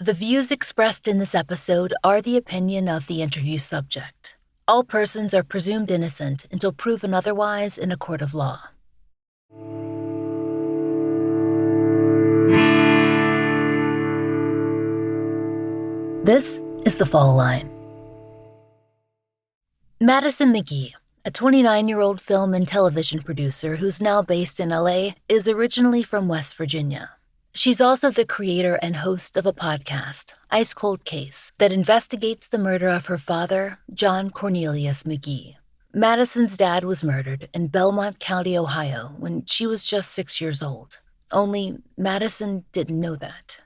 The views expressed in this episode are the opinion of the interview subject. All persons are presumed innocent until proven otherwise in a court of law. This is The Fall Line. Madison McGhee, a 29-year-old film and television producer who's now based in LA, is originally from West Virginia. She's also the creator and host of a podcast, Ice Cold Case, that investigates the murder of her father, John Cornelius McGhee. Madison's dad was murdered in Belmont County, Ohio, when she was just 6 years old. Only Madison didn't know that.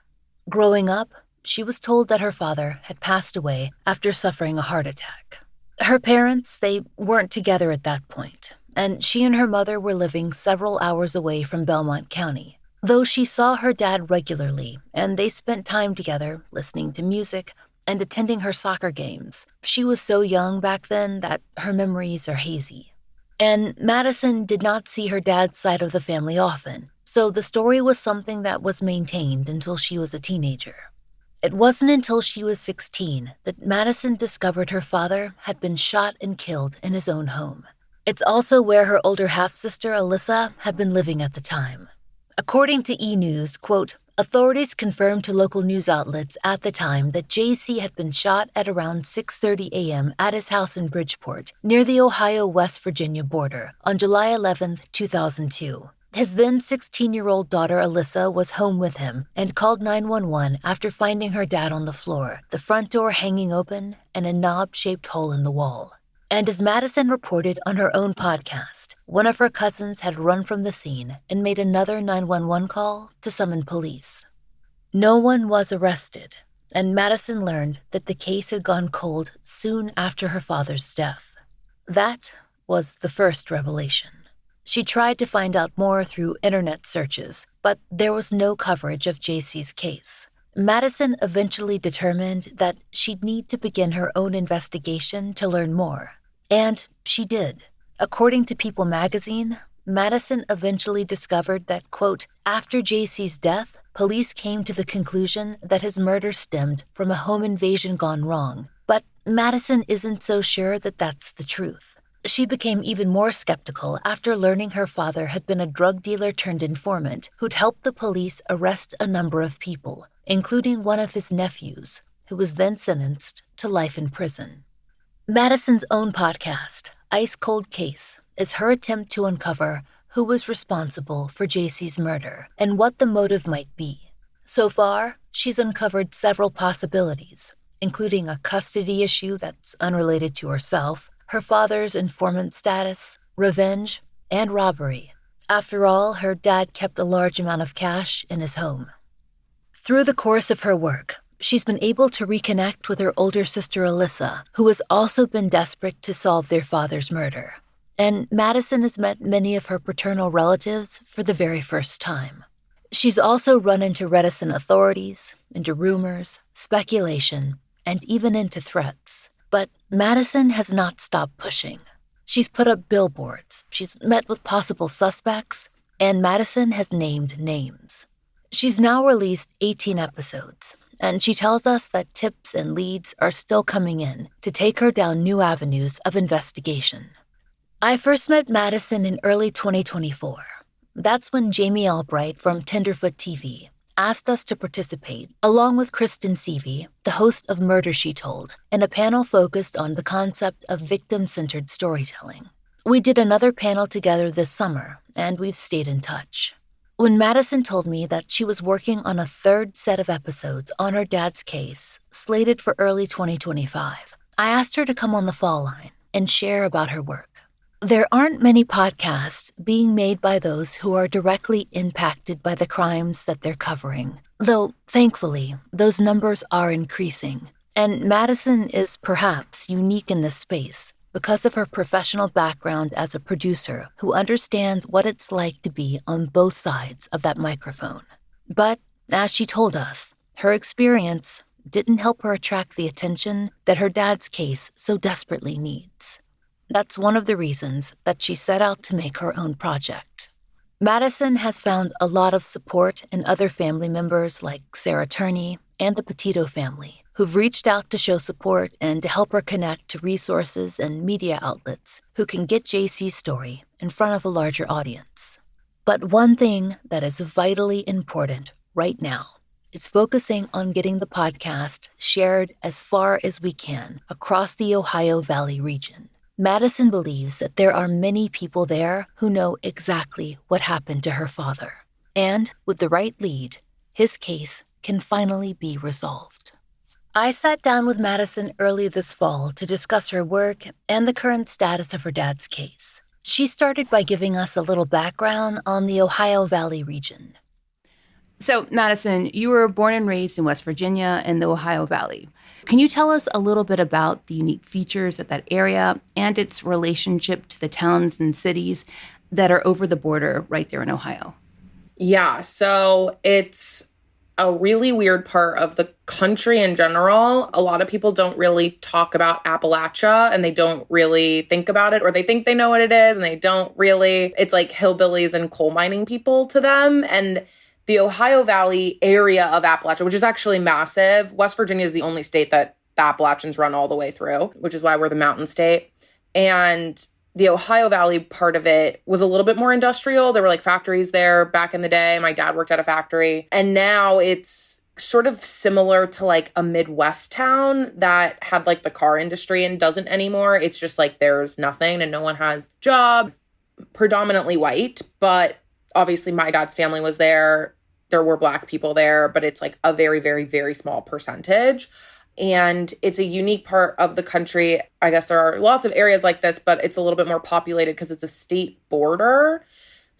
Growing up, she was told that her father had passed away after suffering a heart attack. Her parents, they weren't together at that point, and she and her mother were living several hours away from Belmont County. Though she saw her dad regularly, and they spent time together listening to music and attending her soccer games, she was so young back then that her memories are hazy. And Madison did not see her dad's side of the family often, so the story was something that was maintained until she was a teenager. It wasn't until she was 16 that Madison discovered her father had been shot and killed in his own home. It's also where her older half-sister Alyssa had been living at the time. According to E! News, quote, authorities confirmed to local news outlets at the time that JC had been shot at around 6:30 a.m. at his house in Bridgeport, near the Ohio-West Virginia border, on July 11, 2002. His then 16-year-old daughter Alyssa was home with him and called 911 after finding her dad on the floor, the front door hanging open, and a knob-shaped hole in the wall. And as Madison reported on her own podcast, one of her cousins had run from the scene and made another 911 call to summon police. No one was arrested, and Madison learned that the case had gone cold soon after her father's death. That was the first revelation. She tried to find out more through internet searches, but there was no coverage of JC's case. Madison eventually determined that she'd need to begin her own investigation to learn more. And she did. According to People magazine, Madison eventually discovered that, quote, after JC's death, police came to the conclusion that his murder stemmed from a home invasion gone wrong. But Madison isn't so sure that that's the truth. She became even more skeptical after learning her father had been a drug dealer turned informant who'd helped the police arrest a number of people, including one of his nephews, who was then sentenced to life in prison. Madison's own podcast, Ice Cold Case, is her attempt to uncover who was responsible for JC's murder and what the motive might be. So far, she's uncovered several possibilities, including a custody issue that's unrelated to herself, her father's informant status, revenge, and robbery. After all, her dad kept a large amount of cash in his home. Through the course of her work, she's been able to reconnect with her older sister Alyssa, who has also been desperate to solve their father's murder. And Madison has met many of her paternal relatives for the very first time. She's also run into reticent authorities, into rumors, speculation, and even into threats. But Madison has not stopped pushing. She's put up billboards, she's met with possible suspects, and Madison has named names. She's now released 18 episodes, and she tells us that tips and leads are still coming in to take her down new avenues of investigation. I first met Madison in early 2024. That's when Jamie Albright from Tenderfoot TV asked us to participate, along with Kristen Seavey, the host of Murder, She Told, in a panel focused on the concept of victim-centered storytelling. We did another panel together this summer, and we've stayed in touch. When Madison told me that she was working on a third set of episodes on her dad's case, slated for early 2025, I asked her to come on The Fall Line and share about her work. There aren't many podcasts being made by those who are directly impacted by the crimes that they're covering, though, thankfully, those numbers are increasing. And Madison is perhaps unique in this space because of her professional background as a producer who understands what it's like to be on both sides of that microphone. But, as she told us, her experience didn't help her attract the attention that her dad's case so desperately needs. That's one of the reasons that she set out to make her own project. Madison has found a lot of support in other family members like Sarah Turney, and the Petito family, who've reached out to show support and to help her connect to resources and media outlets who can get JC's story in front of a larger audience. But one thing that is vitally important right now is focusing on getting the podcast shared as far as we can across the Ohio Valley region. Madison believes that there are many people there who know exactly what happened to her father. And with the right lead, his case can finally be resolved. I sat down with Madison early this fall to discuss her work and the current status of her dad's case. She started by giving us a little background on the Ohio Valley region. So, Madison, you were born and raised in West Virginia in the Ohio Valley. Can you tell us a little bit about the unique features of that area and its relationship to the towns and cities that are over the border right there in Ohio? Yeah, so it's a really weird part of the country in general. A lot of people don't really talk about Appalachia and they don't really think about it, or they think they know what it is and they don't really. It's like hillbillies and coal mining people to them. And the Ohio Valley area of Appalachia, which is actually massive. West Virginia is the only state that the Appalachians run all the way through, which is why we're the mountain state. And the Ohio Valley part of it was a little bit more industrial. There were like factories there back in the day. My dad worked at a factory. And now it's sort of similar to like a Midwest town that had like the car industry and doesn't anymore. It's just like there's nothing and no one has jobs. Predominantly white, but obviously my dad's family was there. There were Black people there, but it's like a very, very, very small percentage. And it's a unique part of the country. I guess there are lots of areas like this, but it's a little bit more populated because it's a state border.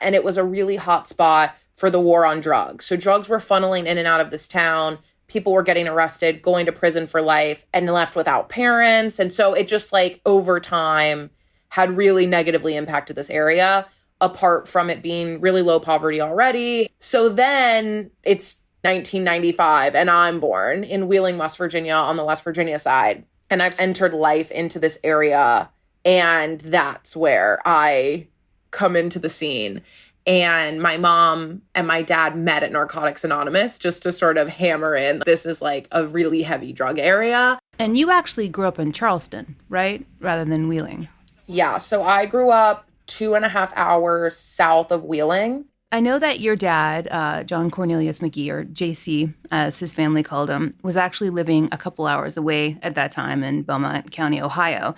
And it was a really hot spot for the war on drugs. So drugs were funneling in and out of this town. People were getting arrested, going to prison for life, and left without parents. And so it just like over time had really negatively impacted this area, apart from it being really low poverty already. So then it's 1995 and I'm born in Wheeling, West Virginia on the West Virginia side. And I've entered life into this area. And that's where I come into the scene. And my mom and my dad met at Narcotics Anonymous just to sort of hammer in, this is like a really heavy drug area. And you actually grew up in Charleston, right? Rather than Wheeling. Yeah. So I grew up 2.5 hours south of Wheeling. I know that your dad, John Cornelius McGhee, or JC, as his family called him, was actually living a couple hours away at that time in Belmont County, Ohio.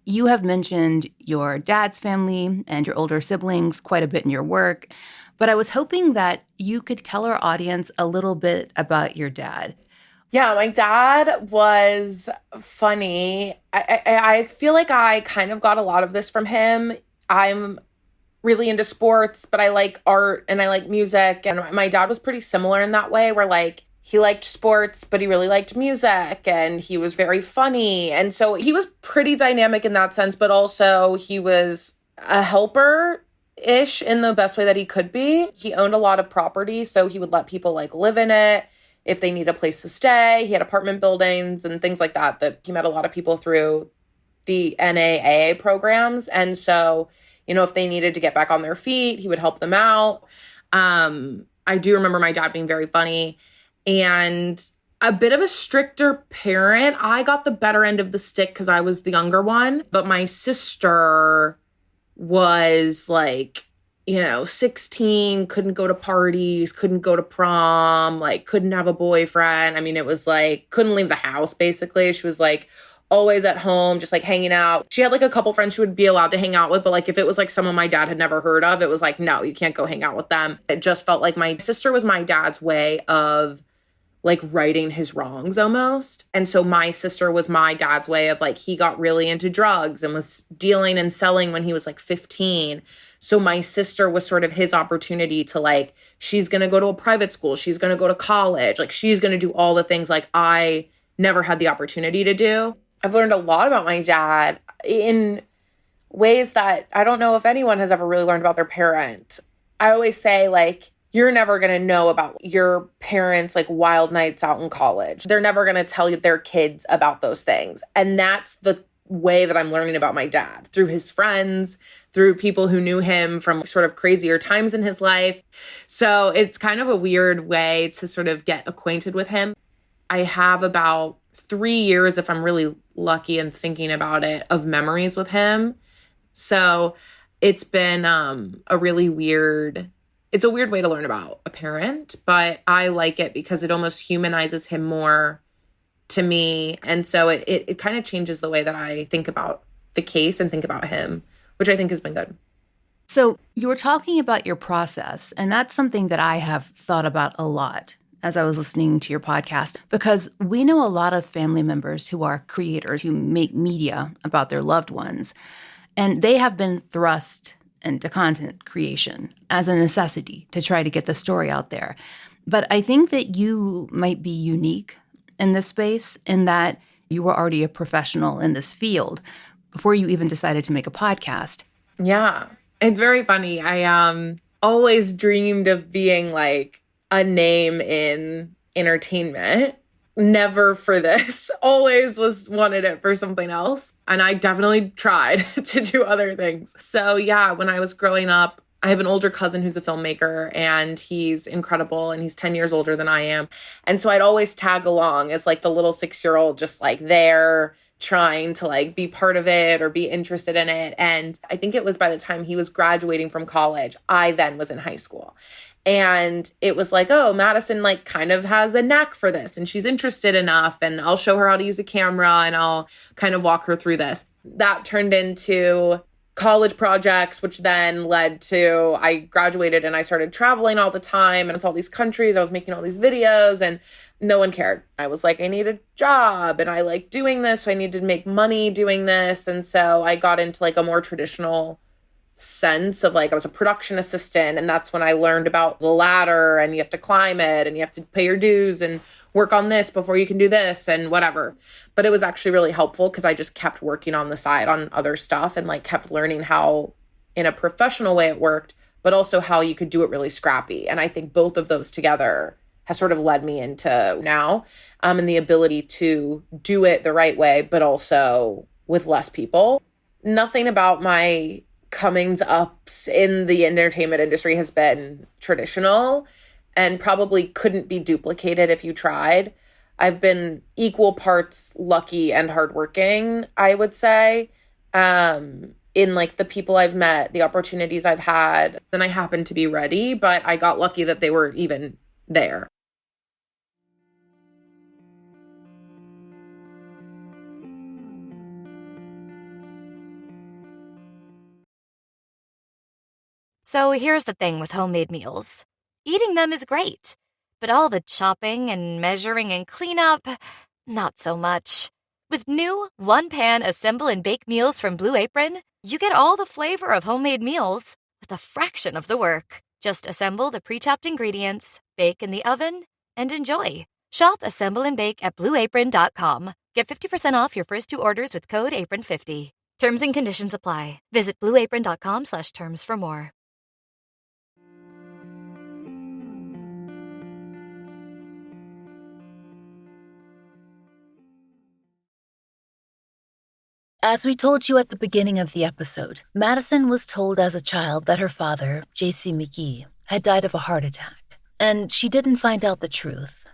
You have mentioned your dad's family and your older siblings quite a bit in your work, but I was hoping that you could tell our audience a little bit about your dad. Yeah, my dad was funny. I feel like I kind of got a lot of this from him. I'm really into sports, but I like art and I like music. And my dad was pretty similar in that way, where like he liked sports, but he really liked music and he was very funny. And so he was pretty dynamic in that sense, but also he was a helper-ish in the best way that he could be. He owned a lot of property, so he would let people like live in it if they need a place to stay. He had apartment buildings and things like that he met a lot of people through the NAAA programs. And so, you know, if they needed to get back on their feet, he would help them out. I do remember my dad being very funny and a bit of a stricter parent. I got the better end of the stick because I was the younger one, but my sister was like, 16, couldn't go to parties, couldn't go to prom, like couldn't have a boyfriend. I mean, it was like, couldn't leave the house, basically. She was like always at home, just like hanging out. She had like a couple friends she would be allowed to hang out with, but like if it was like someone my dad had never heard of, it was like, no, you can't go hang out with them. It just felt like my sister was my dad's way of like righting his wrongs almost. And so my sister was my dad's way of like, he got really into drugs and was dealing and selling when he was like 15. So my sister was sort of his opportunity to like, she's going to go to a private school. She's going to go to college. Like she's going to do all the things like I never had the opportunity to do. I've learned a lot about my dad in ways that I don't know if anyone has ever really learned about their parent. I always say like, you're never going to know about your parents' like wild nights out in college. They're never going to tell you their kids about those things. And that's the way that I'm learning about my dad, through his friends, through people who knew him from sort of crazier times in his life. So it's kind of a weird way to sort of get acquainted with him. I have about 3 years, if I'm really lucky and thinking about it, of memories with him. So it's been it's a weird way to learn about a parent, but I like it because it almost humanizes him more to me. And so it kind of changes the way that I think about the case and think about him, which I think has been good. So you were talking about your process, and that's something that I have thought about a lot as I was listening to your podcast, because we know a lot of family members who are creators who make media about their loved ones, and they have been thrust into content creation as a necessity to try to get the story out there. But I think that you might be unique in this space in that you were already a professional in this field before you even decided to make a podcast. Yeah. It's very funny. I always dreamed of being like a name in entertainment. Never for this. Always wanted it for something else. And I definitely tried to do other things. So yeah, when I was growing up, I have an older cousin who's a filmmaker, and he's incredible, and he's 10 years older than I am. And so I'd always tag along as like the little 6-year-old, just like there trying to like be part of it or be interested in it. And I think it was by the time he was graduating from college, I then was in high school. And it was like, oh, Madison like kind of has a knack for this and she's interested enough, and I'll show her how to use a camera and I'll kind of walk her through this. That turned into college projects, which then led to, I graduated and I started traveling all the time and to all these countries. I was making all these videos and no one cared. I was like, I need a job and I like doing this. So I needed to make money doing this. And so I got into like a more traditional sense of like, I was a production assistant, and that's when I learned about the ladder, and you have to climb it and you have to pay your dues and work on this before you can do this and whatever. But it was actually really helpful because I just kept working on the side on other stuff and like kept learning how in a professional way it worked, but also how you could do it really scrappy. And I think both of those together has sort of led me into now, and the ability to do it the right way, but also with less people. Nothing about my comings ups in the entertainment industry has been traditional and probably couldn't be duplicated if you tried. I've been equal parts lucky and hardworking, I would say, in like the people I've met, the opportunities I've had. Then I happened to be ready, but I got lucky that they were even there. So here's the thing with homemade meals. Eating them is great, but all the chopping and measuring and cleanup, not so much. With new one-pan assemble and bake meals from Blue Apron, you get all the flavor of homemade meals with a fraction of the work. Just assemble the pre-chopped ingredients, bake in the oven, and enjoy. Shop Assemble and Bake at BlueApron.com. Get 50% off your first 2 orders with code APRON50. Terms and conditions apply. Visit BlueApron.com/terms for more. As we told you at the beginning of the episode, Madison was told as a child that her father, J.C. McGhee, had died of a heart attack, and she didn't find out the truth,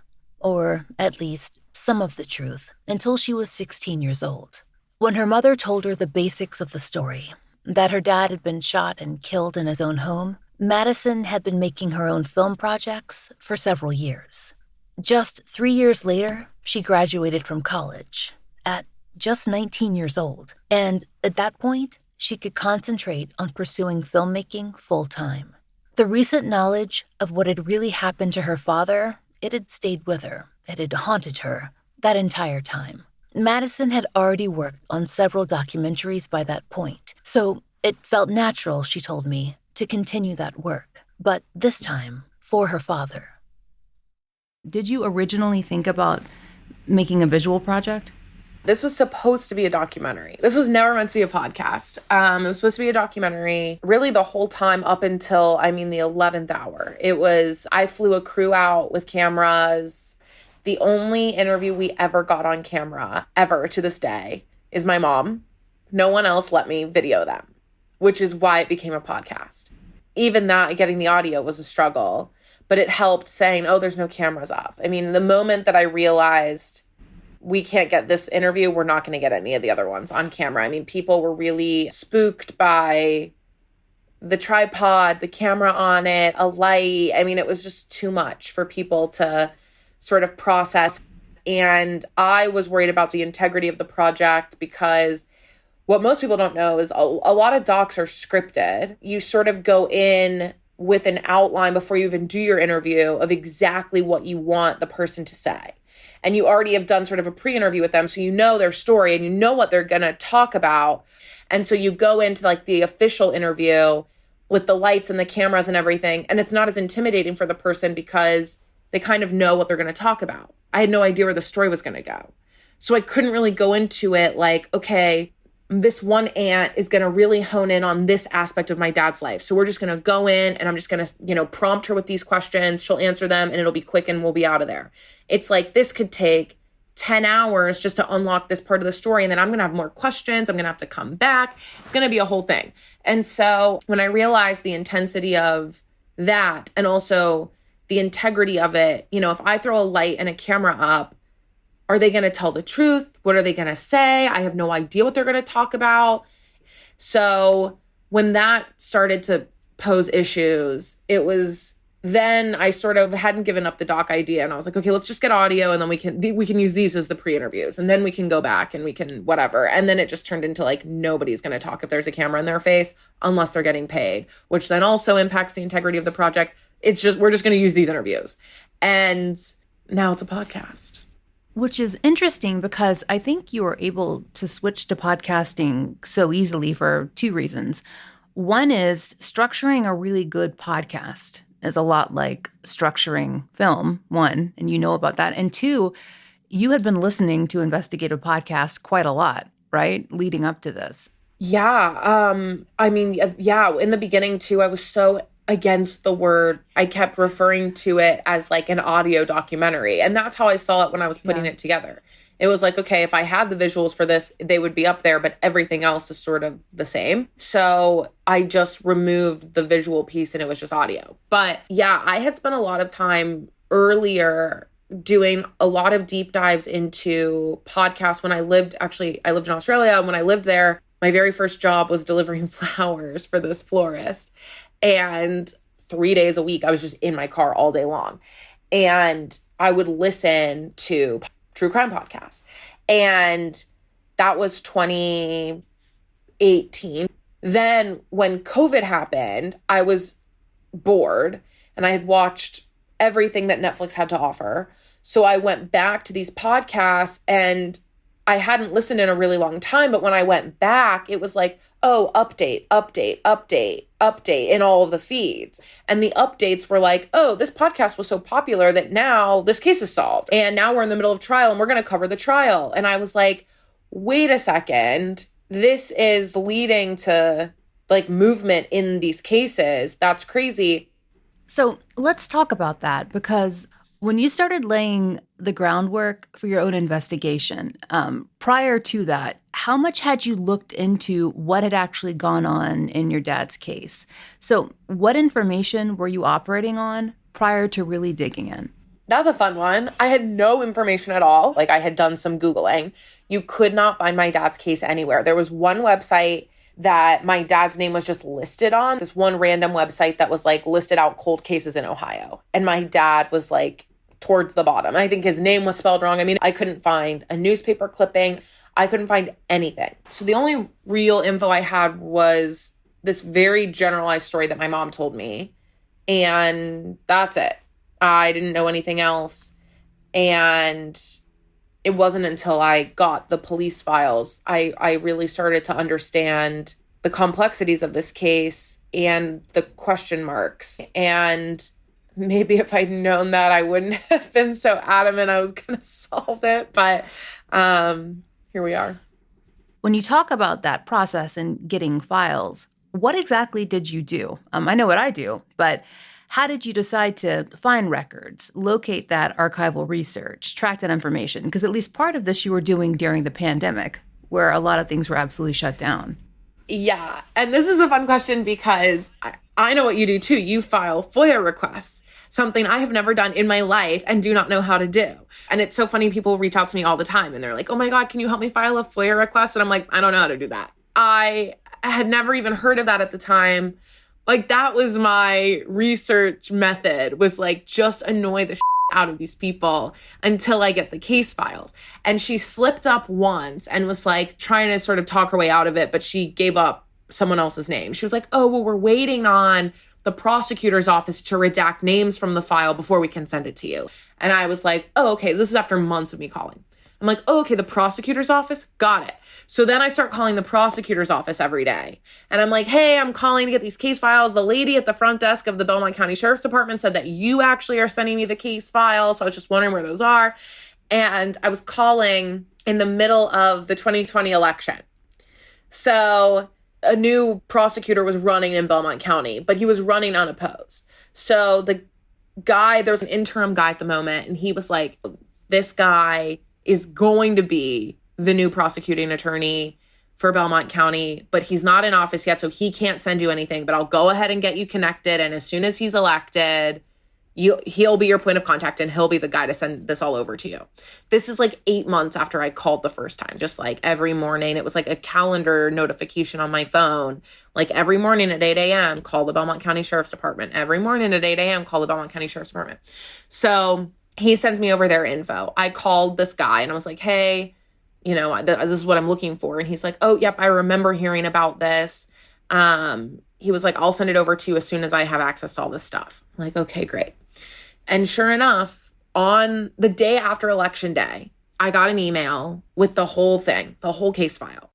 or at least some of the truth, until she was 16 years old. When her mother told her the basics of the story, that her dad had been shot and killed in his own home, Madison had been making her own film projects for several years. Just 3 years later, she graduated from college, at just 19 years old, and at that point, she could concentrate on pursuing filmmaking full-time. The recent knowledge of what had really happened to her father, it had stayed with her. It had haunted her that entire time. Madison had already worked on several documentaries by that point, so it felt natural, she told me, to continue that work, but this time for her father. Did you originally think about making a visual project? This was supposed to be a documentary. This was never meant to be a podcast. It was supposed to be a documentary really the whole time up until, the 11th hour. I flew a crew out with cameras. The only interview we ever got on camera, ever to this day, is my mom. No one else let me video them, which is why it became a podcast. Even that, getting the audio was a struggle. but it helped saying, oh, there's no cameras up. I mean, the moment that I realized we can't get this interview, we're not going to get any of the other ones on camera. I mean, people were really spooked by the tripod, the camera on it, a light. I mean, it was just too much for people to sort of process. And I was worried about the integrity of the project because what most people don't know is a lot of docs are scripted. You sort of go in with an outline before you even do your interview of exactly what you want the person to say. And you already have done sort of a pre-interview with them, so you know their story and you know what they're going to talk about. And so you go into like the official interview with the lights and the cameras and everything, and it's not as intimidating for the person because they kind of know what they're going to talk about. I had no idea where the story was going to go. So I couldn't really go into it like, okay, this one aunt is going to really hone in on this aspect of my dad's life. So we're just going to go in and I'm just going to, prompt her with these questions. She'll answer them and it'll be quick and we'll be out of there. It's like this could take 10 hours just to unlock this part of the story. And then I'm going to have more questions. I'm going to have to come back. It's going to be a whole thing. And so when I realized the intensity of that and also the integrity of it, if I throw a light and a camera up, are they going to tell the truth? What are they going to say? I have no idea what they're going to talk about. So when that started to pose issues, it was then I sort of hadn't given up the doc idea. And I was like, okay, let's just get audio. And then we can use these as the pre-interviews. And then we can go back and we can whatever. And then it just turned into like, nobody's going to talk if there's a camera in their face unless they're getting paid, which then also impacts the integrity of the project. We're just going to use these interviews. And now it's a podcast. Which is interesting because I think you were able to switch to podcasting so easily for two reasons. One is structuring a really good podcast is a lot like structuring film, one, and you know about that. And two, you had been listening to investigative podcasts quite a lot, right? Leading up to this. Yeah. In the beginning too, I was so against the word. I kept referring to it as like an audio documentary. And that's how I saw it when I was putting it together. It was like, okay, if I had the visuals for this, they would be up there, but everything else is sort of the same. So I just removed the visual piece and it was just audio. But yeah, I had spent a lot of time earlier doing a lot of deep dives into podcasts when I lived in Australia. And when I lived there, my very first job was delivering flowers for this florist. And 3 days a week, I was just in my car all day long. And I would listen to true crime podcasts. And that was 2018. Then when COVID happened, I was bored and I had watched everything that Netflix had to offer. So I went back to these podcasts and I hadn't listened in a really long time, but when I went back, it was like, oh, update in all of the feeds. And the updates were like, oh, this podcast was so popular that now this case is solved. And now we're in the middle of trial and we're going to cover the trial. And I was like, wait a second, this is leading to like movement in these cases. That's crazy. So let's talk about that because when you started laying the groundwork for your own investigation, prior to that, how much had you looked into what had actually gone on in your dad's case? So what information were you operating on prior to really digging in? That's a fun one. I had no information at all. Like I had done some Googling. You could not find my dad's case anywhere. There was one website that my dad's name was just listed on, this one random website that was like listed out cold cases in Ohio. And my dad was like towards the bottom. I think his name was spelled wrong. I mean, I couldn't find a newspaper clipping. I couldn't find anything. So the only real info I had was this very generalized story that my mom told me. And that's it. I didn't know anything else. And it wasn't until I got the police files, I really started to understand the complexities of this case and the question marks. And maybe if I'd known that, I wouldn't have been so adamant I was going to solve it. But here we are. When you talk about that process and getting files, what exactly did you do? I know what I do, but how did you decide to find records, locate that archival research, track that information? Because at least part of this you were doing during the pandemic, where a lot of things were absolutely shut down. Yeah. And this is a fun question because I know what you do too. You file FOIA requests. something I have never done in my life and do not know how to do. And it's so funny, people reach out to me all the time and they're like, oh my God, can you help me file a FOIA request? And I'm like, I don't know how to do that. I had never even heard of that at the time. Like, that was my research method, was like, just annoy the out of these people until I get the case files. And she slipped up once and was like trying to sort of talk her way out of it, but she gave up someone else's name. She was like, oh, well, we're waiting on the prosecutor's office to redact names from the file before we can send it to you. And I was like, oh, okay, this is after months of me calling. I'm like, oh, okay, the prosecutor's office? Got it. So then I start calling the prosecutor's office every day. And I'm like, hey, I'm calling to get these case files. The lady at the front desk of the Belmont County Sheriff's Department said that you actually are sending me the case files. So I was just wondering where those are. And I was calling in the middle of the 2020 election. So a new prosecutor was running in Belmont County, but he was running unopposed. So the guy, there was an interim guy at the moment, and he was like, this guy is going to be the new prosecuting attorney for Belmont County, but he's not in office yet, so he can't send you anything, but I'll go ahead and get you connected. And as soon as he's elected, he'll be your point of contact and he'll be the guy to send this all over to you. This is like 8 months after I called the first time, just like every morning. It was like a calendar notification on my phone. Like every morning at 8 a.m., call the Belmont County Sheriff's Department. Every morning at 8 a.m., call the Belmont County Sheriff's Department. So he sends me over their info. I called this guy and I was like, hey, you know, this is what I'm looking for. And he's like, oh, yep, I remember hearing about this. He was like, I'll send it over to you as soon as I have access to all this stuff. I'm like, okay, great. And sure enough, on the day after Election Day, I got an email with the whole thing, the whole case file.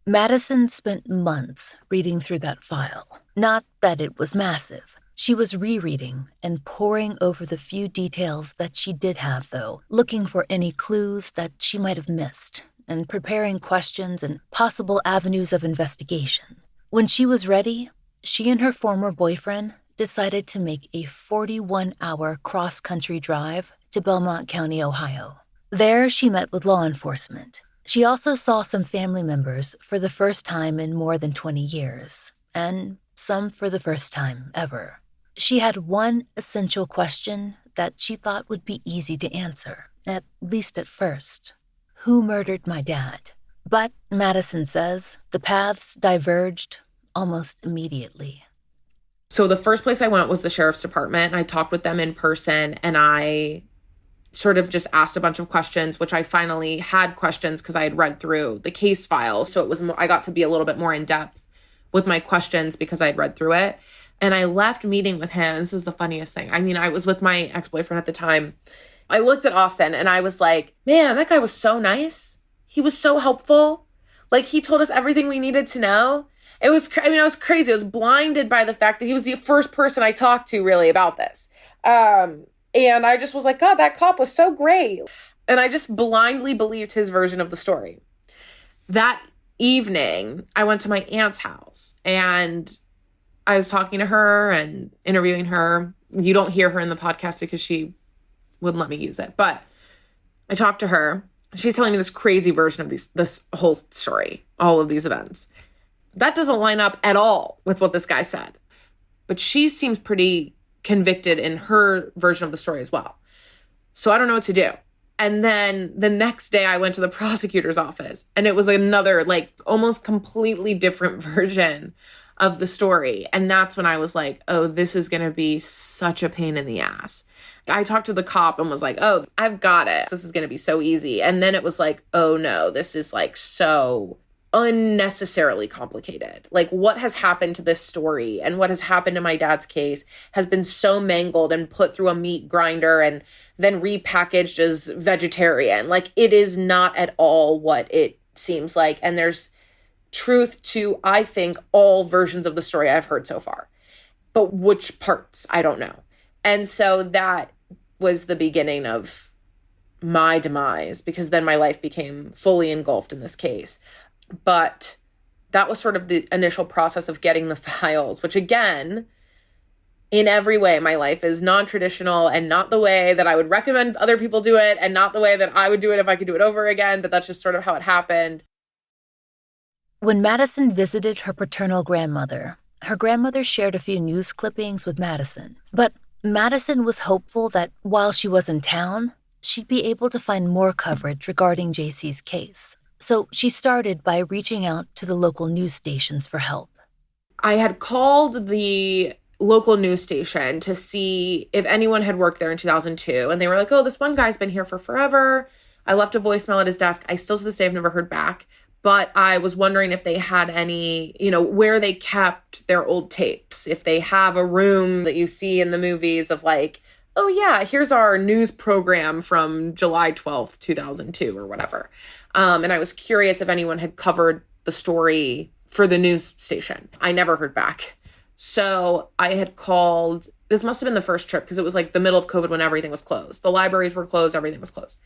Madison spent months reading through that file. Not that it was massive. She was rereading and poring over the few details that she did have, though, looking for any clues that she might have missed, and preparing questions and possible avenues of investigation. When she was ready, she and her former boyfriend decided to make a 41-hour cross-country drive to Belmont County, Ohio. There, she met with law enforcement. She also saw some family members for the first time in more than 20 years, and some for the first time ever. She had one essential question that she thought would be easy to answer, at least at first. Who murdered my dad? But, Madison says, the paths diverged almost immediately. So the first place I went was the Sheriff's Department. I talked with them in person and I sort of just asked a bunch of questions, which I finally had questions because I had read through the case file. So it was I got to be a little bit more in depth with my questions because I had read through it. And I left meeting with him. This is the funniest thing. I mean, I was with my ex-boyfriend at the time. I looked at Austin and I was like, man, that guy was so nice. He was so helpful. Like, he told us everything we needed to know. I was crazy. I was blinded by the fact that he was the first person I talked to really about this. And I just was like, God, that cop was so great. And I just blindly believed his version of the story. That evening, I went to my aunt's house and I was talking to her and interviewing her. You don't hear her in the podcast because she wouldn't let me use it. But I talked to her. She's telling me this crazy version of this whole story, all of these events. That doesn't line up at all with what this guy said. But she seems pretty convicted in her version of the story as well. So I don't know what to do. And then the next day I went to the prosecutor's office and it was another like almost completely different version of the story. And that's when I was like, oh, this is going to be such a pain in the ass. I talked to the cop and was like, oh, I've got it. This is going to be so easy. And then it was like, oh no, this is like so unnecessarily complicated. Like, what has happened to this story and what has happened in my dad's case has been so mangled and put through a meat grinder and then repackaged as vegetarian. Like, it is not at all what it seems like. And there's truth to, I think, all versions of the story I've heard so far. But which parts, I don't know. And so that was the beginning of my demise, because then my life became fully engulfed in this case. But that was sort of the initial process of getting the files, which again, in every way, my life is non-traditional and not the way that I would recommend other people do it and not the way that I would do it if I could do it over again. But that's just sort of how it happened. When Madison visited her paternal grandmother, her grandmother shared a few news clippings with Madison. But Madison was hopeful that while she was in town, she'd be able to find more coverage regarding JC's case. So she started by reaching out to the local news stations for help. I had called the local news station to see if anyone had worked there in 2002. And they were like, oh, this one guy's been here for forever. I left a voicemail at his desk. I still to this day have never heard back. But I was wondering if they had any, where they kept their old tapes. If they have a room that you see in the movies of like, oh yeah, here's our news program from July 12th, 2002 or whatever. And I was curious if anyone had covered the story for the news station. I never heard back. So I had called, this must have been the first trip because it was like the middle of COVID when everything was closed. The libraries were closed, everything was closed.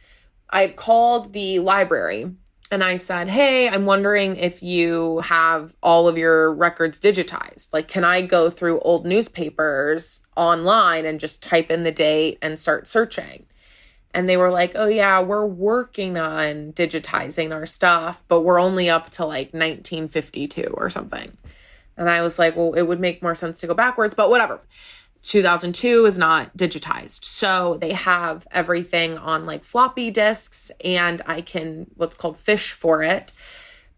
I had called the library and I said, hey, I'm wondering if you have all of your records digitized. Like, can I go through old newspapers online and just type in the date and start searching? And they were like, oh yeah, we're working on digitizing our stuff, but we're only up to like 1952 or something. And I was like, well, it would make more sense to go backwards, but whatever. 2002 is not digitized. So they have everything on like floppy disks and I can what's called fish for it,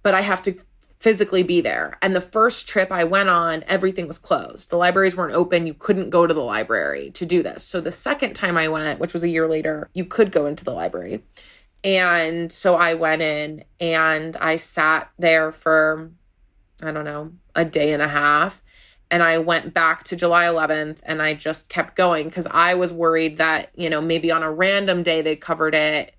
but I have to physically be there. And the first trip I went on, everything was closed. The libraries weren't open. You couldn't go to the library to do this. So the second time I went, which was a year later, you could go into the library. And so I went in and I sat there for, I don't know, a day and a half. And I went back to July 11th and I just kept going because I was worried that, maybe on a random day they covered it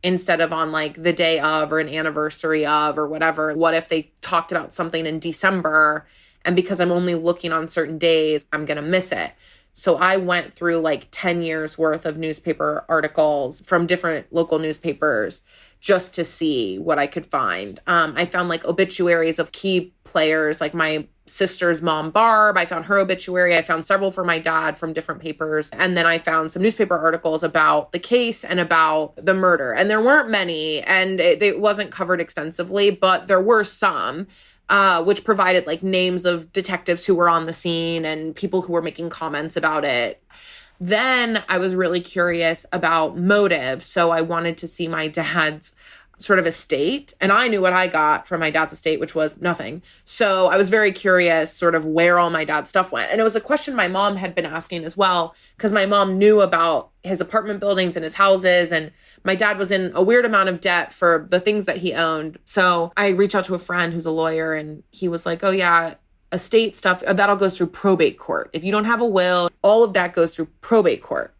instead of on like the day of or an anniversary of or whatever. What if they talked about something in December and because I'm only looking on certain days, I'm going to miss it. So I went through like 10 years worth of newspaper articles from different local newspapers just to see what I could find. I found like obituaries of key players, like my sister's mom, Barb. I found her obituary. I found several for my dad from different papers. And then I found some newspaper articles about the case and about the murder. And there weren't many, and it wasn't covered extensively, but there were some. Which provided like names of detectives who were on the scene and people who were making comments about it. Then I was really curious about motive. So I wanted to see my dad's sort of estate. And I knew what I got from my dad's estate, which was nothing. So I was very curious sort of where all my dad's stuff went. And it was a question my mom had been asking as well, because my mom knew about his apartment buildings and his houses. And my dad was in a weird amount of debt for the things that he owned. So I reached out to a friend who's a lawyer and he was like, oh yeah, estate stuff, that'll go through probate court. If you don't have a will, all of that goes through probate court.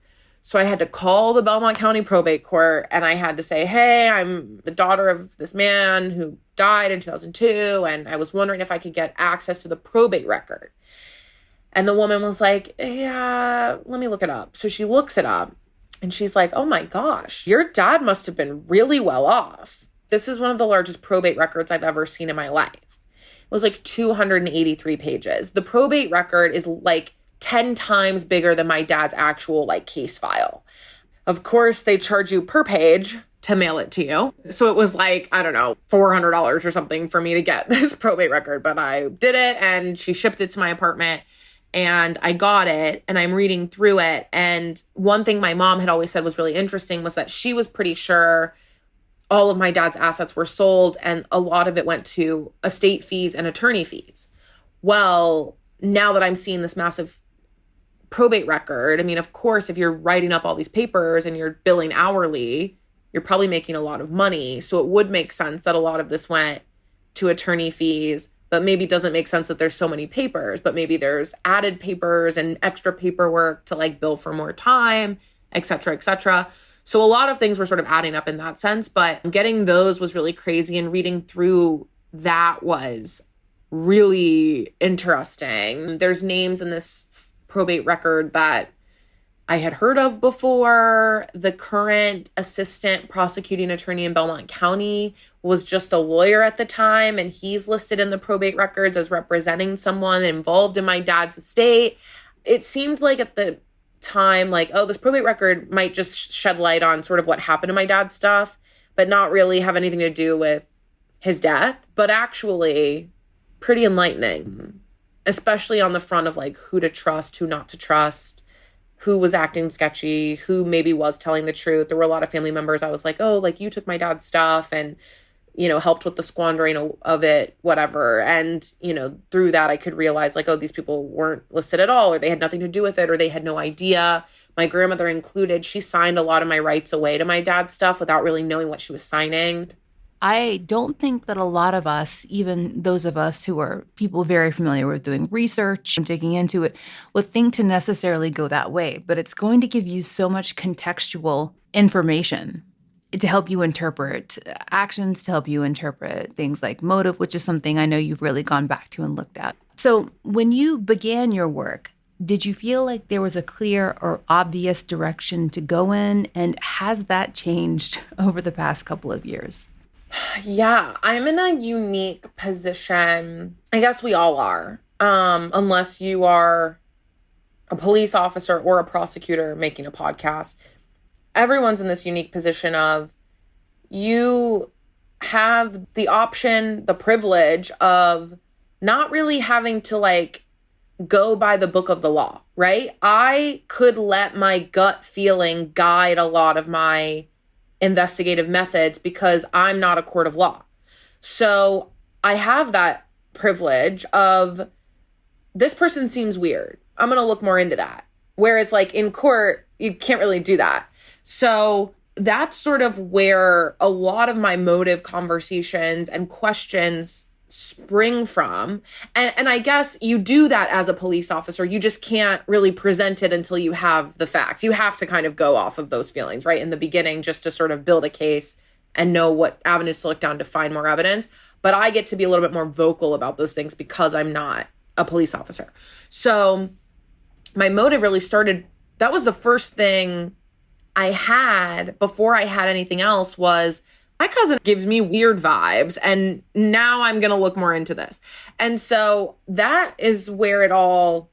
So I had to call the Belmont County Probate Court and I had to say, hey, I'm the daughter of this man who died in 2002. And I was wondering if I could get access to the probate record. And the woman was like, yeah, let me look it up. So she looks it up and she's like, oh my gosh, your dad must have been really well off. This is one of the largest probate records I've ever seen in my life. It was like 283 pages. The probate record is like 10 times bigger than my dad's actual like case file. Of course, they charge you per page to mail it to you. So it was like, I don't know, $400 or something for me to get this probate record, but I did it and she shipped it to my apartment and I got it and I'm reading through it. And one thing my mom had always said was really interesting was that she was pretty sure all of my dad's assets were sold and a lot of it went to estate fees and attorney fees. Well, now that I'm seeing this massive probate record, I mean, of course, if you're writing up all these papers and you're billing hourly, you're probably making a lot of money. So it would make sense that a lot of this went to attorney fees, but maybe it doesn't make sense that there's so many papers, but maybe there's added papers and extra paperwork to like bill for more time, et cetera, et cetera. So a lot of things were sort of adding up in that sense, but getting those was really crazy and reading through that was really interesting. There's names in this probate record that I had heard of before. The current assistant prosecuting attorney in Belmont County was just a lawyer at the time, and he's listed in the probate records as representing someone involved in my dad's estate. It seemed like at the time, like, oh, this probate record might just shed light on sort of what happened to my dad's stuff, but not really have anything to do with his death, but actually pretty enlightening. especially on the front of like who to trust, who not to trust, who was acting sketchy, who maybe was telling the truth. There were a lot of family members I was like, oh, like you took my dad's stuff and, helped with the squandering of it, whatever. And, through that, I could realize like, oh, these people weren't listed at all, or they had nothing to do with it, or they had no idea. My grandmother included, she signed a lot of my rights away to my dad's stuff without really knowing what she was signing. I don't think that a lot of us, even those of us who are people very familiar with doing research and digging into it, would think to necessarily go that way. But it's going to give you so much contextual information to help you interpret actions, to help you interpret things like motive, which is something I know you've really gone back to and looked at. So when you began your work, did you feel like there was a clear or obvious direction to go in? And has that changed over the past couple of years? Yeah, I'm in a unique position. I guess we all are, unless you are a police officer or a prosecutor making a podcast. Everyone's in this unique position of you have the option, the privilege of not really having to like go by the book of the law, right? I could let my gut feeling guide a lot of my investigative methods because I'm not a court of law. So I have that privilege of this person seems weird. I'm going to look more into that. Whereas like in court, you can't really do that. So that's sort of where a lot of my motive conversations and questions spring from. And I guess you do that as a police officer. You just can't really present it until you have the facts. You have to kind of go off of those feelings, right? In the beginning, just to sort of build a case and know what avenues to look down to find more evidence. But I get to be a little bit more vocal about those things because I'm not a police officer. So my motive really started, that was the first thing I had before I had anything else was my cousin gives me weird vibes and now I'm going to look more into this. And so that is where it all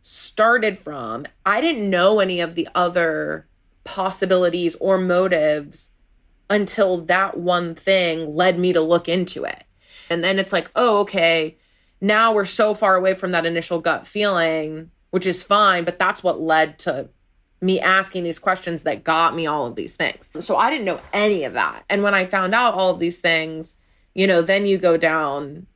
started from. I didn't know any of the other possibilities or motives until that one thing led me to look into it. And then it's like, oh, okay, now we're so far away from that initial gut feeling, which is fine, but that's what led to me asking these questions that got me all of these things. So I didn't know any of that. And when I found out all of these things, then you go down,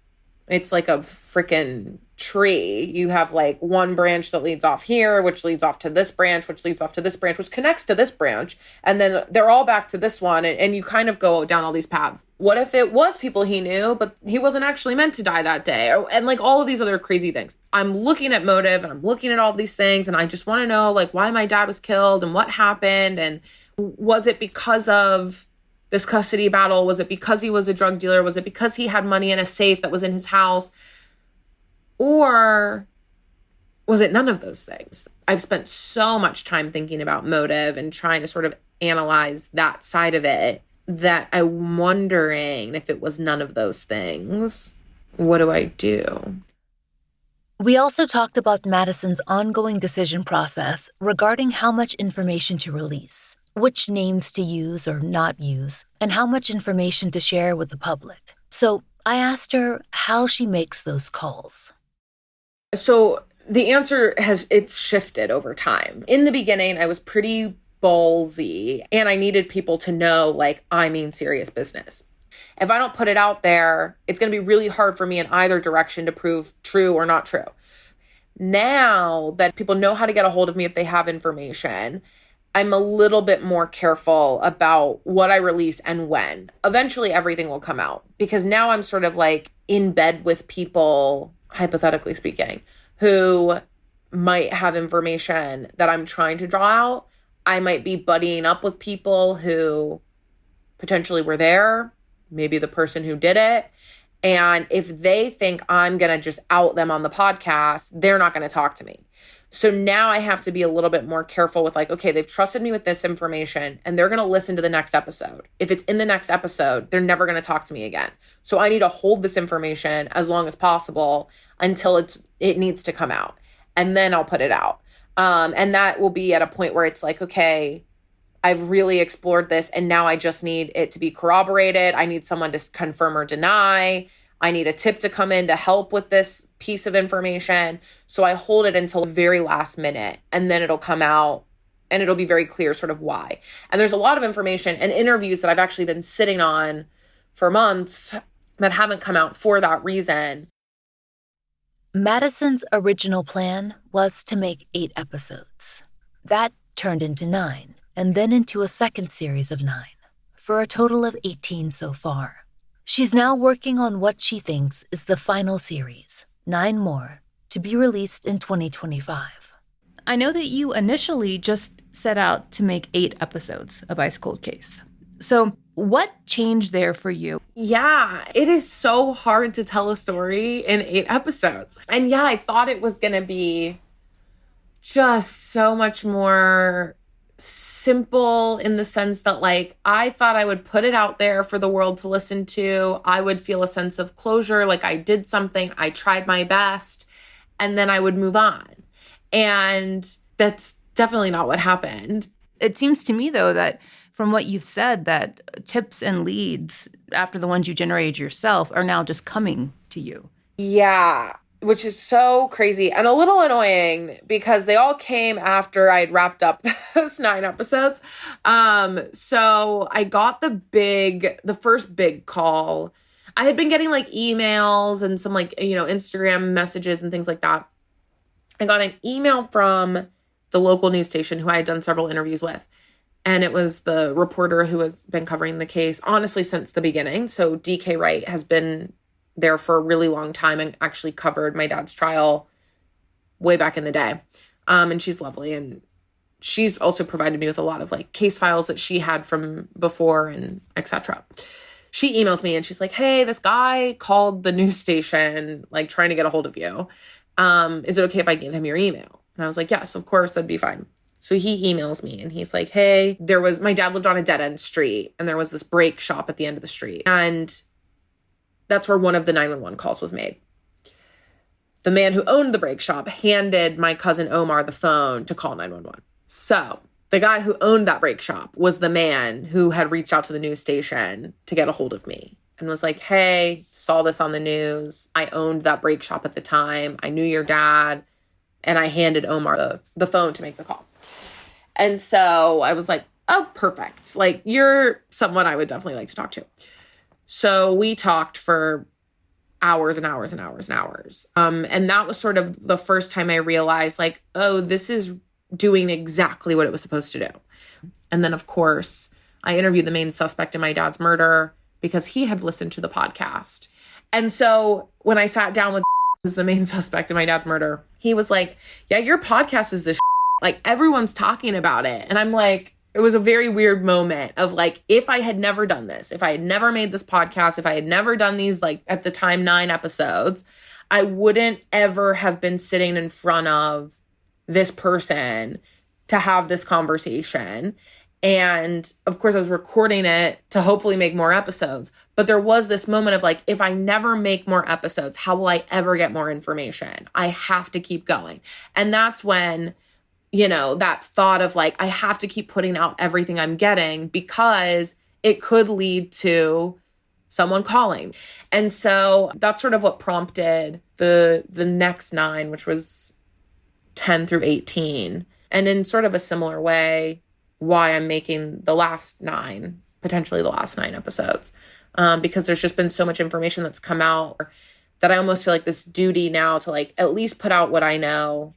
it's like a freaking tree. You have like one branch that leads off here, which leads off to this branch, which leads off to this branch, which connects to this branch. And then they're all back to this one. And you kind of go down all these paths. What if it was people he knew, but he wasn't actually meant to die that day? And like all of these other crazy things. I'm looking at motive and I'm looking at all of these things. And I just want to know like why my dad was killed and what happened. And was it because of this custody battle? Was it because he was a drug dealer? Was it because he had money in a safe that was in his house? Or was it none of those things? I've spent so much time thinking about motive and trying to sort of analyze that side of it that I'm wondering if it was none of those things. What do I do? We also talked about Madison's ongoing decision process regarding how much information to release, which names to use or not use, and how much information to share with the public. So I asked her how she makes those calls. So the answer it's shifted over time. In the beginning, I was pretty ballsy and I needed people to know, like, I mean serious business. If I don't put it out there, it's going to be really hard for me in either direction to prove true or not true. Now that people know how to get a hold of me if they have information, I'm a little bit more careful about what I release and when. Eventually, everything will come out because now I'm sort of like in bed with people, hypothetically speaking, who might have information that I'm trying to draw out. I might be buddying up with people who potentially were there, maybe the person who did it. And if they think I'm going to just out them on the podcast, they're not going to talk to me. So now I have to be a little bit more careful with like, okay, they've trusted me with this information and they're going to listen to the next episode. If it's in the next episode, they're never going to talk to me again. So I need to hold this information as long as possible until it needs to come out. And then I'll put it out. And that will be at a point where it's like, okay, I've really explored this and now I just need it to be corroborated. I need someone to confirm or deny. I need a tip to come in to help with this piece of information. So I hold it until the very last minute, and then it'll come out and it'll be very clear sort of why. And there's a lot of information and interviews that I've actually been sitting on for months that haven't come out for that reason. Madison's original plan was to make 8 episodes. That turned into 9, and then into a second series of 9, for a total of 18 so far. She's now working on what she thinks is the final series, 9 more, to be released in 2025. I know that you initially just set out to make 8 episodes of Ice Cold Case. So what changed there for you? Yeah, it is so hard to tell a story in 8 episodes. And yeah, I thought it was going to be just so much more simple in the sense that, like, I thought I would put it out there for the world to listen to. I would feel a sense of closure, like I did something, I tried my best, and then I would move on. And that's definitely not what happened. It seems to me, though, that from what you've said, that tips and leads after the ones you generated yourself are now just coming to you. Yeah, which is so crazy and a little annoying because they all came after I'd wrapped up those 9 episodes. So I got the first big call. I had been getting like emails and some like, Instagram messages and things like that. I got an email from the local news station who I had done several interviews with. And it was the reporter who has been covering the case, honestly, since the beginning. So DK Wright has been there for a really long time and actually covered my dad's trial way back in the day. And she's lovely. And she's also provided me with a lot of like case files that she had from before and etc. She emails me and she's like, hey, this guy called the news station, like trying to get a hold of you. Is it okay if I give him your email? And I was like, yes, of course, that'd be fine. So he emails me and he's like, hey, my dad lived on a dead end street and there was this brake shop at the end of the street. And that's where one of the 911 calls was made. The man who owned the brake shop handed my cousin Omar the phone to call 911. So the guy who owned that brake shop was the man who had reached out to the news station to get a hold of me and was like, hey, saw this on the news. I owned that brake shop at the time. I knew your dad. And I handed Omar the phone to make the call. And so I was like, oh, perfect. Like, you're someone I would definitely like to talk to. So we talked for hours and hours and hours and hours. And that was sort of the first time I realized, like, oh, this is doing exactly what it was supposed to do. And then, of course, I interviewed the main suspect in my dad's murder because he had listened to the podcast. And so when I sat down with who's the main suspect in my dad's murder, he was like, yeah, your podcast is this like everyone's talking about it. And I'm like, it was a very weird moment of like, if I had never done this, if I had never made this podcast, if I had never done these, like at the time, 9 episodes, I wouldn't ever have been sitting in front of this person to have this conversation. And of course I was recording it to hopefully make more episodes. But there was this moment of like, if I never make more episodes, how will I ever get more information? I have to keep going. And that's when, that thought of like, I have to keep putting out everything I'm getting because it could lead to someone calling. And so that's sort of what prompted the next 9, which was 10 through 18. And in sort of a similar way, why I'm making the last 9, potentially the last 9 episodes, because there's just been so much information that's come out that I almost feel like this duty now to like at least put out what I know.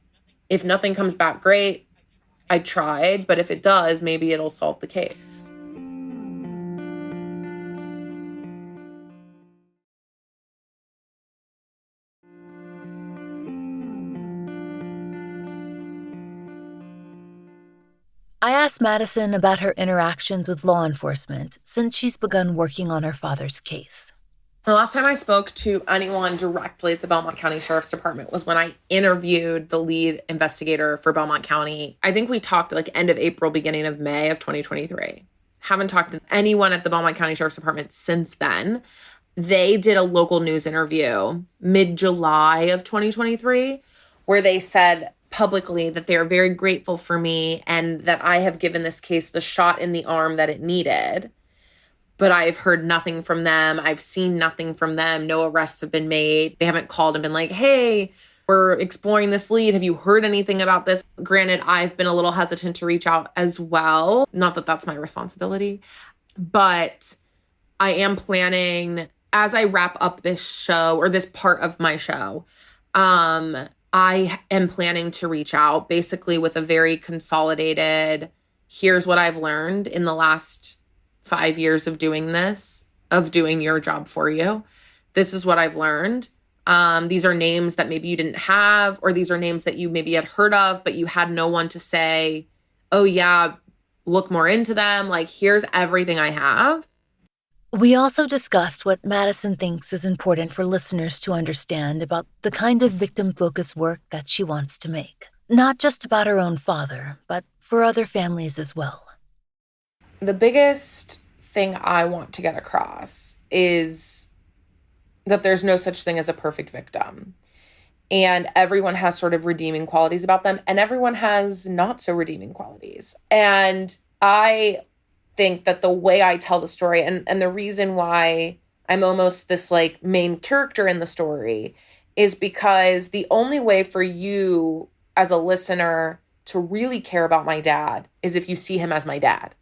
If nothing comes back, great. I tried, but if it does, maybe it'll solve the case. I asked Madison about her interactions with law enforcement since she's begun working on her father's case. The last time I spoke to anyone directly at the Belmont County Sheriff's Department was when I interviewed the lead investigator for Belmont County. I think we talked like end of April, beginning of May of 2023. Haven't talked to anyone at the Belmont County Sheriff's Department since then. They did a local news interview mid-July of 2023 where they said publicly that they are very grateful for me and that I have given this case the shot in the arm that it needed. But that, but I've heard nothing from them. I've seen nothing from them. No arrests have been made. They haven't called and been like, hey, we're exploring this lead. Have you heard anything about this? Granted, I've been a little hesitant to reach out as well. Not that that's my responsibility, but I am planning, as I wrap up this show or this part of my show, I am planning to reach out basically with a very consolidated, here's what I've learned in the last 5 years of doing this, of doing your job for you. This is what I've learned. These are names that maybe you didn't have, or these are names that you maybe had heard of, but you had no one to say, oh yeah, look more into them. Like, here's everything I have. We also discussed what Madison thinks is important for listeners to understand about the kind of victim-focused work that she wants to make. Not just about her own father, but for other families as well. The biggest thing I want to get across is that there's no such thing as a perfect victim. And everyone has sort of redeeming qualities about them, and everyone has not so redeeming qualities. And I think that the way I tell the story, and the reason why I'm almost this like main character in the story, is because the only way for you as a listener to really care about my dad is if you see him as my dad.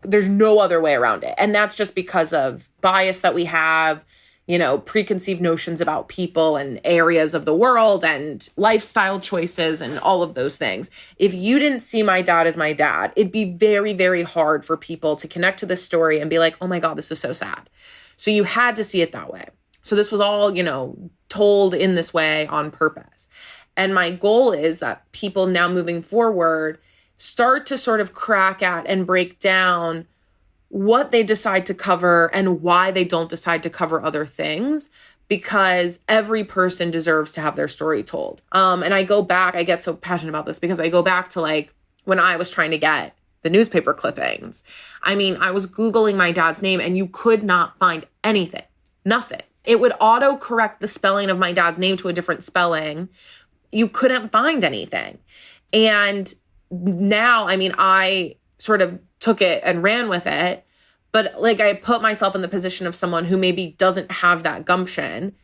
There's no other way around it. And that's just because of bias that we have, you know, preconceived notions about people and areas of the world and lifestyle choices and all of those things. If you didn't see my dad as my dad, it'd be very, very hard for people to connect to this story and be like, oh my God, this is so sad. So you had to see it that way. So this was all, you know, told in this way on purpose. And my goal is that people now moving forward start to sort of crack at and break down what they decide to cover and why they don't decide to cover other things, because every person deserves to have their story told. And I go back, I get so passionate about this because I go back to like when I was trying to get the newspaper clippings. I mean, I was Googling my dad's name and you could not find anything, nothing. It would auto correct the spelling of my dad's name to a different spelling. You couldn't find anything. And now, I mean, I sort of took it and ran with it, but like I put myself in the position of someone who maybe doesn't have that gumption.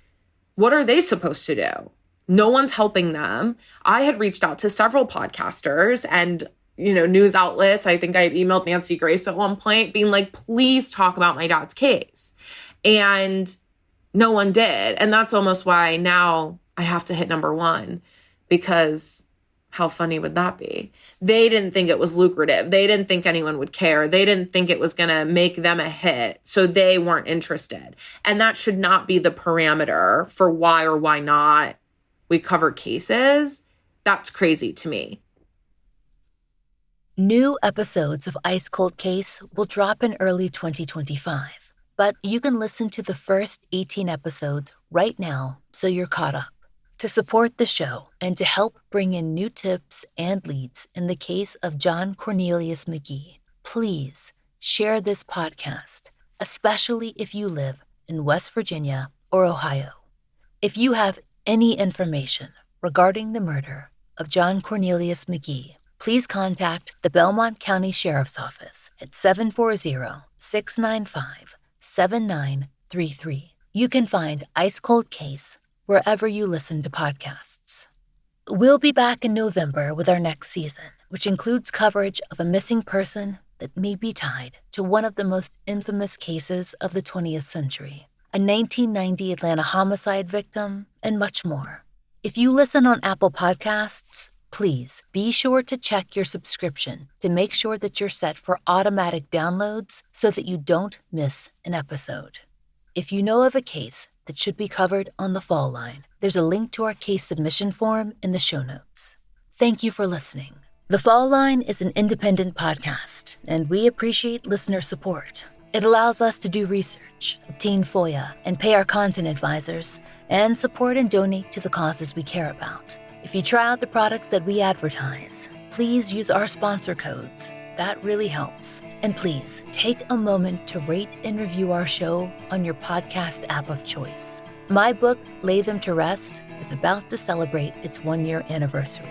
What are they supposed to do? No one's helping them. I had reached out to several podcasters and, you know, news outlets. I think I had emailed Nancy Grace at one point being like, please talk about my dad's case. And no one did. And that's almost why now I have to hit number one, because how funny would that be? They didn't think it was lucrative. They didn't think anyone would care. They didn't think it was going to make them a hit. So they weren't interested. And that should not be the parameter for why or why not we cover cases. That's crazy to me. New episodes of Ice Cold Case will drop in early 2025, but you can listen to the first 18 episodes right now so you're caught up. To support the show and to help bring in new tips and leads in the case of John Cornelius McGhee, please share this podcast, especially if you live in West Virginia or Ohio. If you have any information regarding the murder of John Cornelius McGhee, please contact the Belmont County Sheriff's Office at 740-695-7933. You can find Ice Cold Case wherever you listen to podcasts. We'll be back in November with our next season, which includes coverage of a missing person that may be tied to one of the most infamous cases of the 20th century, a 1990 Atlanta homicide victim, and much more. If you listen on Apple Podcasts, please be sure to check your subscription to make sure that you're set for automatic downloads so that you don't miss an episode. If you know of a case that should be covered on the Fall Line, there's a link to our case submission form in the show notes. Thank you for listening. The Fall Line is an independent podcast, and we appreciate listener support. It allows us to do research, obtain FOIA, and pay our content advisors, and support and donate to the causes we care about. If you try out the products that we advertise, please use our sponsor codes. That really helps. And please take a moment to rate and review our show on your podcast app of choice. My book, Lay Them to Rest, is about to celebrate its 1-year anniversary.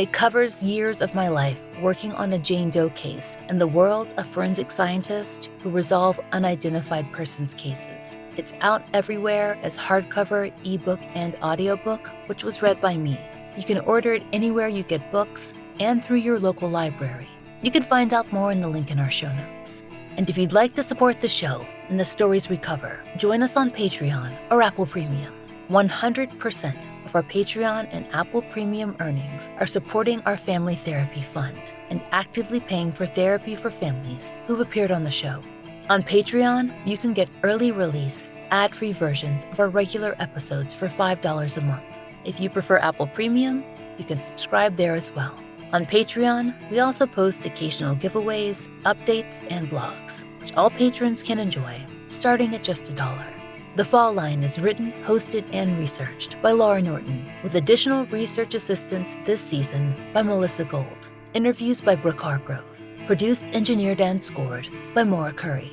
It covers years of my life working on a Jane Doe case and the world of forensic scientists who resolve unidentified persons cases. It's out everywhere as hardcover, ebook, and audiobook, which was read by me. You can order it anywhere you get books and through your local library. You can find out more in the link in our show notes. And if you'd like to support the show and the stories we cover, join us on Patreon or Apple Premium. 100% of our Patreon and Apple Premium earnings are supporting our Family Therapy Fund and actively paying for therapy for families who've appeared on the show. On Patreon, you can get early release, ad-free versions of our regular episodes for $5 a month. If you prefer Apple Premium, you can subscribe there as well. On Patreon, we also post occasional giveaways, updates, and blogs, which all patrons can enjoy, starting at just $1. The Fall Line is written, hosted, and researched by Laurah Norton, with additional research assistance this season by Melissa Gold. Interviews by Brooke Hargrove. Produced, engineered, and scored by Maura Curry.